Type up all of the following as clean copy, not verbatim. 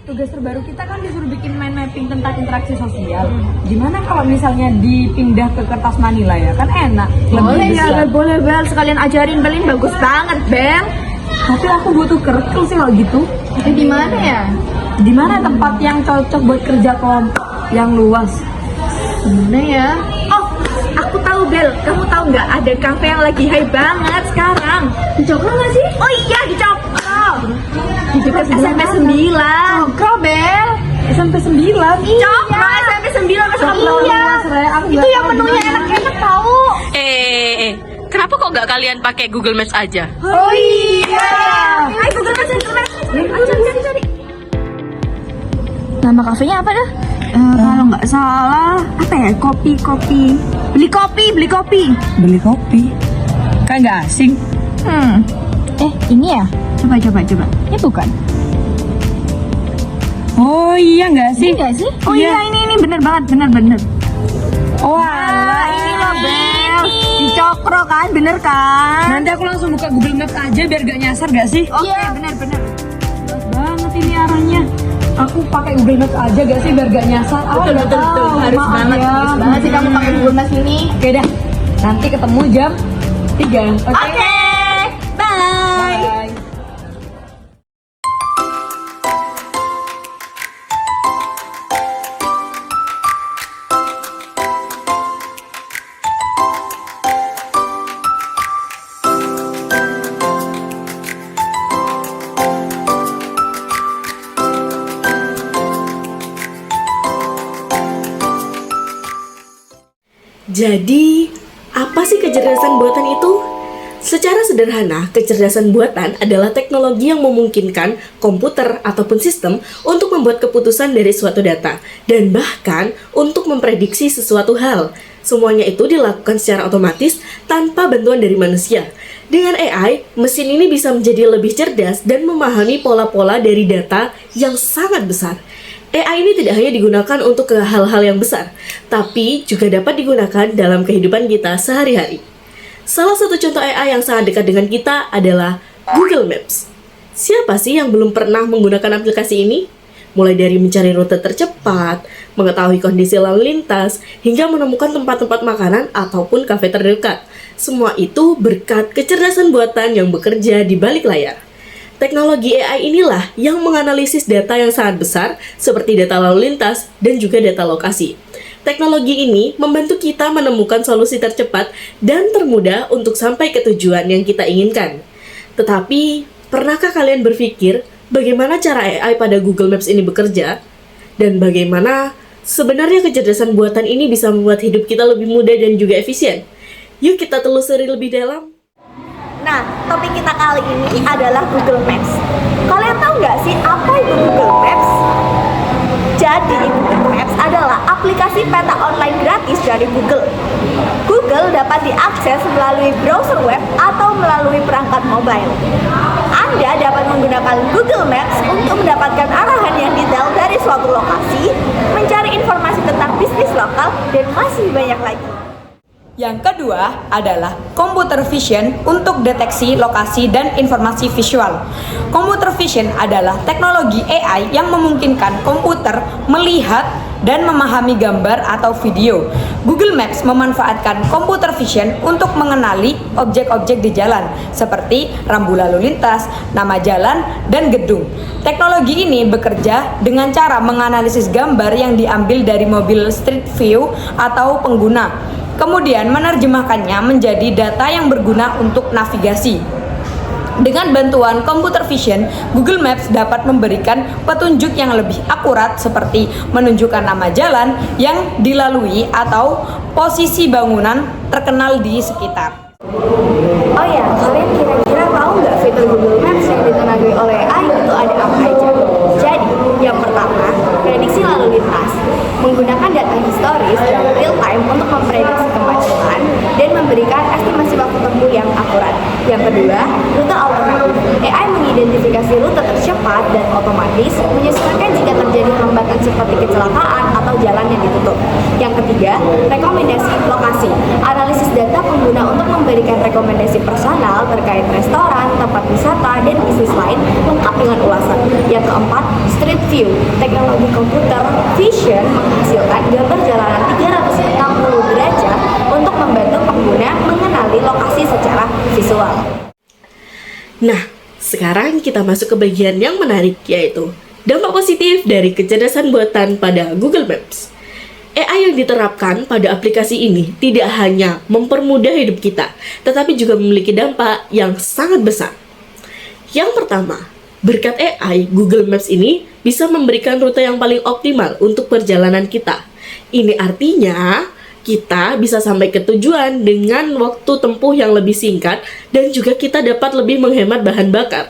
Tugas terbaru kita kan disuruh bikin mind mapping tentang interaksi sosial. Gimana kalau misalnya dipindah ke kertas Manila ya? Kan enak. Boleh ya, boleh Bel. Sekalian ajarin Bel, ini bagus banget Bel. Tapi aku butuh kertas sih kalau gitu. Tapi di mana ya? Di mana tempat yang cocok buat kerja kelompok yang luas? Mana ya? Oh, aku tahu Bel. Kamu tahu nggak ada kafe yang lagi high banget sekarang? Di Cokro nggak sih? Oh iya, di Cokro. Di dekat SMP 9. Cokro Bel. SMP 9. Cokro SMP 9 masuk Itu yang menunya enak-enak tahu. Kenapa kok nggak kalian pakai Google Maps aja? Oh iya. Ayo Google Maps. Cari. Nama kafenya apa dah? Kalau nggak salah, apa ya? Kopi. Beli kopi. Beli kopi. Kayak nggak asing. Ini ya? Coba. Ini bukan. Oh iya nggak sih? Ini nggak sih? Oh iya, ini bener banget. Wah, ini loh Bel. Di Cokro kan, bener kan? nanti aku langsung buka Google Maps aja biar gak nyasar gak sih? Oke, bener. Jelas banget ini arahnya. Aku pakai Google Maps aja gak sih biar gak nyasar? Betul. Harus banget sih kamu pakai Google Maps ini. Oke dah, nanti ketemu jam 3. Oke, bye. Bye. Jadi, apa sih kecerdasan buatan itu? Secara sederhana, kecerdasan buatan adalah teknologi yang memungkinkan komputer ataupun sistem untuk membuat keputusan dari suatu data dan bahkan untuk memprediksi sesuatu hal. Semuanya itu dilakukan secara otomatis tanpa bantuan dari manusia. Dengan AI, mesin ini bisa menjadi lebih cerdas dan memahami pola-pola dari data yang sangat besar. AI ini tidak hanya digunakan untuk hal-hal yang besar, tapi juga dapat digunakan dalam kehidupan kita sehari-hari. Salah satu contoh AI yang sangat dekat dengan kita adalah Google Maps. Siapa sih yang belum pernah menggunakan aplikasi ini? Mulai dari mencari rute tercepat, mengetahui kondisi lalu lintas, hingga menemukan tempat-tempat makanan ataupun kafe terdekat. Semua itu berkat kecerdasan buatan yang bekerja di balik layar. Teknologi AI inilah yang menganalisis data yang sangat besar seperti data lalu lintas dan juga data lokasi. Teknologi ini membantu kita menemukan solusi tercepat dan termudah untuk sampai ke tujuan yang kita inginkan. Tetapi, pernahkah kalian berpikir bagaimana cara AI pada Google Maps ini bekerja? Dan bagaimana sebenarnya kecerdasan buatan ini bisa membuat hidup kita lebih mudah dan juga efisien? Yuk kita telusuri lebih dalam. Nah, topik kita kali ini adalah Google Maps. Kalian tahu nggak sih apa itu Google Maps? Jadi, Google Maps adalah aplikasi peta online gratis dari Google. Google dapat diakses melalui browser web atau melalui perangkat mobile. Anda dapat menggunakan Google Maps untuk mendapatkan arahan yang detail dari suatu lokasi, mencari informasi tentang bisnis lokal, dan masih banyak lagi. Yang kedua adalah computer vision untuk deteksi lokasi dan informasi visual. Computer vision adalah teknologi AI yang memungkinkan komputer melihat dan memahami gambar atau video. Google Maps memanfaatkan computer vision untuk mengenali objek-objek di jalan seperti rambu lalu lintas, nama jalan, dan gedung. Teknologi ini bekerja dengan cara menganalisis gambar yang diambil dari mobil Street View atau pengguna, kemudian menerjemahkannya menjadi data yang berguna untuk navigasi. Dengan bantuan computer vision, Google Maps dapat memberikan petunjuk yang lebih akurat seperti menunjukkan nama jalan yang dilalui atau posisi bangunan terkenal di sekitar. Oh ya, kalian kira-kira tahu nggak fitur Google Maps yang ditenagai oleh AI itu ada apa aja? Jadi, yang pertama, prediksi lalu lintas. Menggunakan data historis dan real time untuk memprediksi kemacetan dan memberikan estimasi waktu tempuh yang akurat. Yang kedua, rute otomatis. AI mengidentifikasi rute tercepat dan otomatis, menyesuaikan jika terjadi hambatan seperti kecelakaan atau jalan yang ditutup. Yang ketiga, rekomendasi lokasi. Analisis data pengguna untuk memberikan rekomendasi personal terkait restoran, tempat wisata, dan bisnis lain lengkap dengan ulasan. Yang keempat, Street View, teknologi komputer vision menghasilkan gambar jalanan 360 derajat untuk membantu pengguna mengenali lokasi secara visual. Nah, sekarang kita masuk ke bagian yang menarik, yaitu dampak positif dari kecerdasan buatan pada Google Maps. AI yang diterapkan pada aplikasi ini tidak hanya mempermudah hidup kita, tetapi juga memiliki dampak yang sangat besar. Yang pertama, berkat AI, Google Maps ini bisa memberikan rute yang paling optimal untuk perjalanan kita. Ini artinya kita bisa sampai ke tujuan dengan waktu tempuh yang lebih singkat dan juga kita dapat lebih menghemat bahan bakar.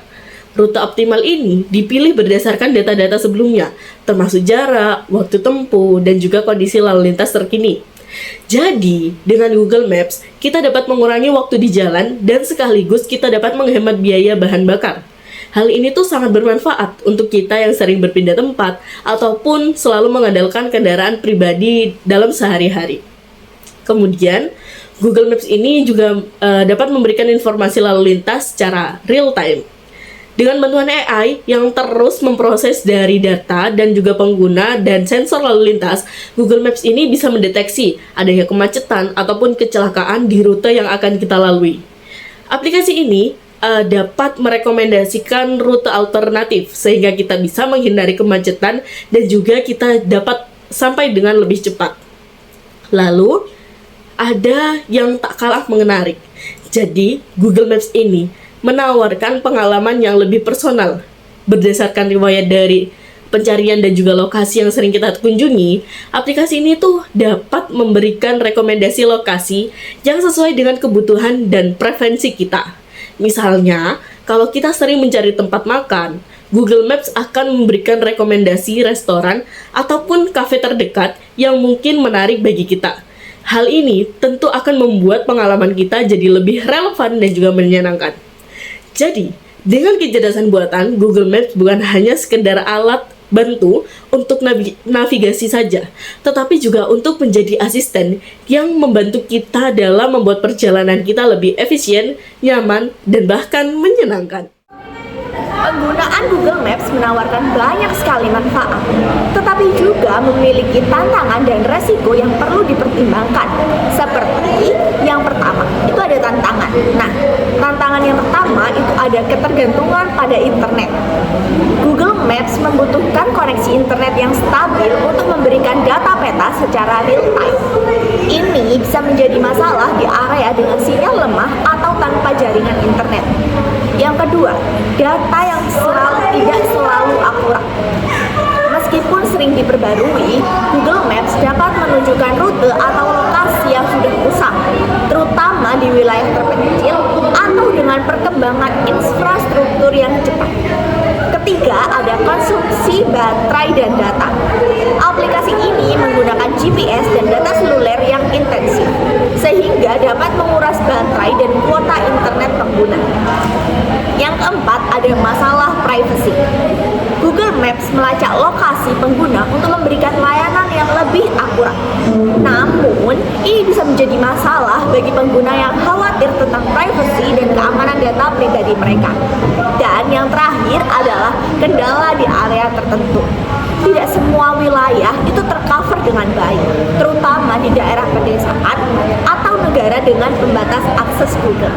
Rute optimal ini dipilih berdasarkan data-data sebelumnya, termasuk jarak, waktu tempuh, dan juga kondisi lalu lintas terkini. Jadi, dengan Google Maps, kita dapat mengurangi waktu di jalan dan sekaligus kita dapat menghemat biaya bahan bakar. Hal ini tuh sangat bermanfaat untuk kita yang sering berpindah tempat ataupun selalu mengandalkan kendaraan pribadi dalam sehari-hari. Kemudian, Google Maps ini juga dapat memberikan informasi lalu lintas secara real time. Dengan bantuan AI yang terus memproses dari data dan juga pengguna dan sensor lalu lintas, Google Maps ini bisa mendeteksi adanya kemacetan ataupun kecelakaan di rute yang akan kita lalui. Aplikasi ini dapat merekomendasikan rute alternatif sehingga kita bisa menghindari kemacetan dan juga kita dapat sampai dengan lebih cepat. Lalu, ada yang tak kalah menarik. Jadi, Google Maps ini menawarkan pengalaman yang lebih personal. Berdasarkan riwayat dari pencarian dan juga lokasi yang sering kita kunjungi, aplikasi ini tuh dapat memberikan rekomendasi lokasi yang sesuai dengan kebutuhan dan preferensi kita. Misalnya, kalau kita sering mencari tempat makan, Google Maps akan memberikan rekomendasi restoran ataupun kafe terdekat yang mungkin menarik bagi kita. Hal ini tentu akan membuat pengalaman kita jadi lebih relevan dan juga menyenangkan. Jadi, dengan kecerdasan buatan, Google Maps bukan hanya sekedar alat bantu untuk navigasi saja, tetapi juga untuk menjadi asisten yang membantu kita dalam membuat perjalanan kita lebih efisien, nyaman, dan bahkan menyenangkan. Penggunaan Google Maps menawarkan banyak sekali manfaat, tetapi juga memiliki tantangan dan resiko yang perlu dipertimbangkan. Seperti yang pertama, itu ada tantangan. Nah, tantangan yang pertama itu ada ketergantungan pada internet. Google Maps membutuhkan koneksi internet yang stabil untuk memberikan data peta secara real time. Ini bisa menjadi masalah di area dengan sinyal lemah atau tanpa jaringan internet. Yang kedua, data yang tidak selalu akurat. Meskipun sering diperbarui, Google Maps dapat menunjukkan rute atau lokasi yang sudah rusak, terutama di wilayah terpencil atau dengan perkembangan infrastruktur yang cepat. Ketiga, ada konsumsi baterai dan data. Aplikasi ini menggunakan GPS dan data seluler yang intensif, sehingga dapat menguras baterai dan kuota internet pengguna. Yang keempat, ada masalah privacy. Google Maps melacak lokasi pengguna untuk memberikan layanan yang lebih akurat. Namun, ini bisa menjadi masalah bagi pengguna yang khawatir tentang privacy dan keamanan data pribadi mereka. Dan yang terakhir adalah kendala di area tertentu. Tidak semua wilayah itu tercover dengan baik, terutama di daerah pedesaan atau negara dengan pembatas akses Google.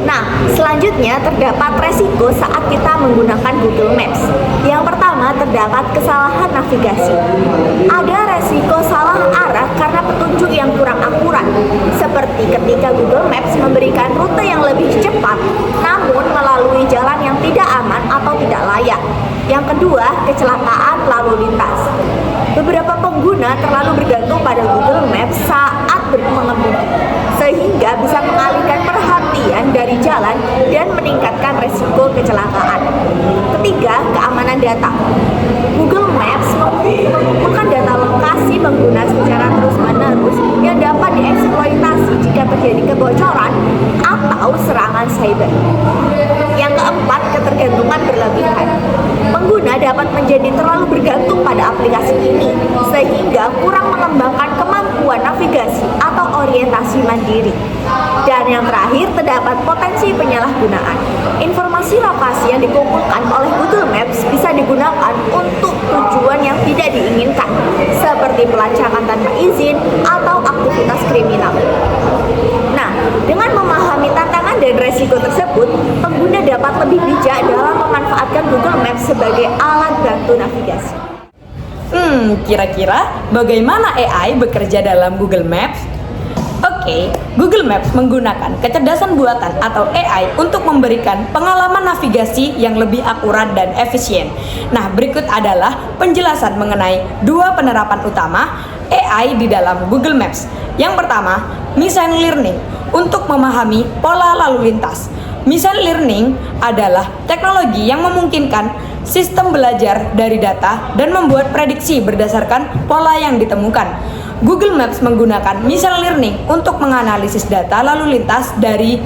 Nah, selanjutnya terdapat resiko saat kita menggunakan Google Maps. Yang pertama, terdapat kesalahan navigasi. Ada resiko salah arah karena petunjuk yang kurang akurat, seperti ketika Google Maps memberikan rute yang lebih cepat, namun melalui jalan yang tidak aman atau tidak layak. Yang kedua, kecelakaan lalu lintas. Beberapa pengguna terlalu bergantung pada Google Maps saat mengemudi, sehingga bisa mengalihkan perhatian dari jalan dan meningkatkan resiko kecelakaan. Ketiga, keamanan data. Google Maps mengumpulkan data lokasi pengguna secara terus-menerus yang dapat dieksploitasi jika terjadi kebocoran atau serangan cyber. Yang keempat, ketergantungan berlebihan. Pengguna dapat menjadi terlalu bergantung pada aplikasi ini, sehingga kurang mengembangkan kemampuan navigasi atau orientasi mandiri. Dan yang terakhir, terdapat potensi penyalahgunaan. Informasi lokasi yang dikumpulkan oleh Google Maps bisa digunakan untuk tujuan yang tidak diinginkan, seperti pelacakan tanpa izin atau aktivitas kriminal. Nah, dengan memahami tantangan dan resiko tersebut, pengguna dapat lebih bijak dalam memanfaatkan Google Maps sebagai alat bantu navigasi. Kira-kira bagaimana AI bekerja dalam Google Maps? Oke, Google Maps menggunakan kecerdasan buatan atau AI untuk memberikan pengalaman navigasi yang lebih akurat dan efisien. Nah, berikut adalah penjelasan mengenai dua penerapan utama AI di dalam Google Maps. Yang pertama, machine learning untuk memahami pola lalu lintas. Machine learning adalah teknologi yang memungkinkan sistem belajar dari data dan membuat prediksi berdasarkan pola yang ditemukan. Google Maps menggunakan machine learning untuk menganalisis data lalu lintas dari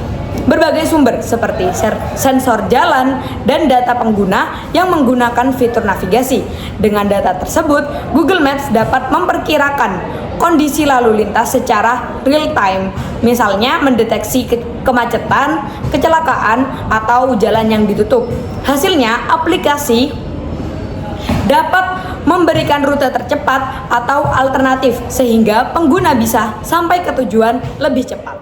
berbagai sumber seperti sensor jalan dan data pengguna yang menggunakan fitur navigasi. Dengan data tersebut, Google Maps dapat memperkirakan kondisi lalu lintas secara real time, misalnya mendeteksi kemacetan, kecelakaan, atau jalan yang ditutup. Hasilnya, aplikasi dapat memberikan rute tercepat atau alternatif sehingga pengguna bisa sampai ke tujuan lebih cepat.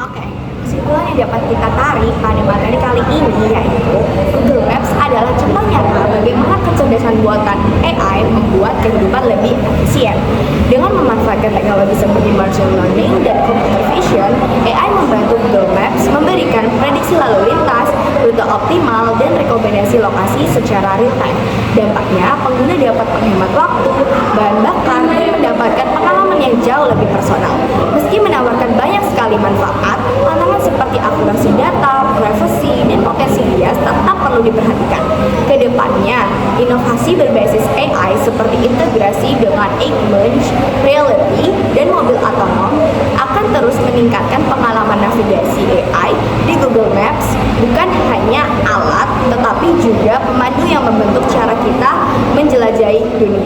Oke, kesimpulan yang dapat kita tarik pada materi kali ini yaitu Google Maps adalah contoh nyata bagaimana kecerdasan buatan AI membuat kehidupan lebih efisien. Dengan memanfaatkan teknologi seperti machine learning dan computer vision, AI membantu Google Maps memberikan prediksi lalu lintas, rute optimal, dan rekomendasi lokasi secara real time. Dampaknya, pengguna dapat menghemat waktu, bahan bakar, dan mendapatkan pengalaman yang jauh lebih personal. Meski menawarkan banyak sekali manfaat, tantangan seperti akurasi data, privacy, dan potensi bias tetap perlu diperhatikan. Kedepannya, inovasi berbasis AI seperti integrasi dengan augmented reality dan mobil otonom akan terus meningkatkan pengalaman navigasi AI di Google Maps, bukan hanya alat, tetapi juga pemandu yang membentuk cara kita menjelajahi dunia.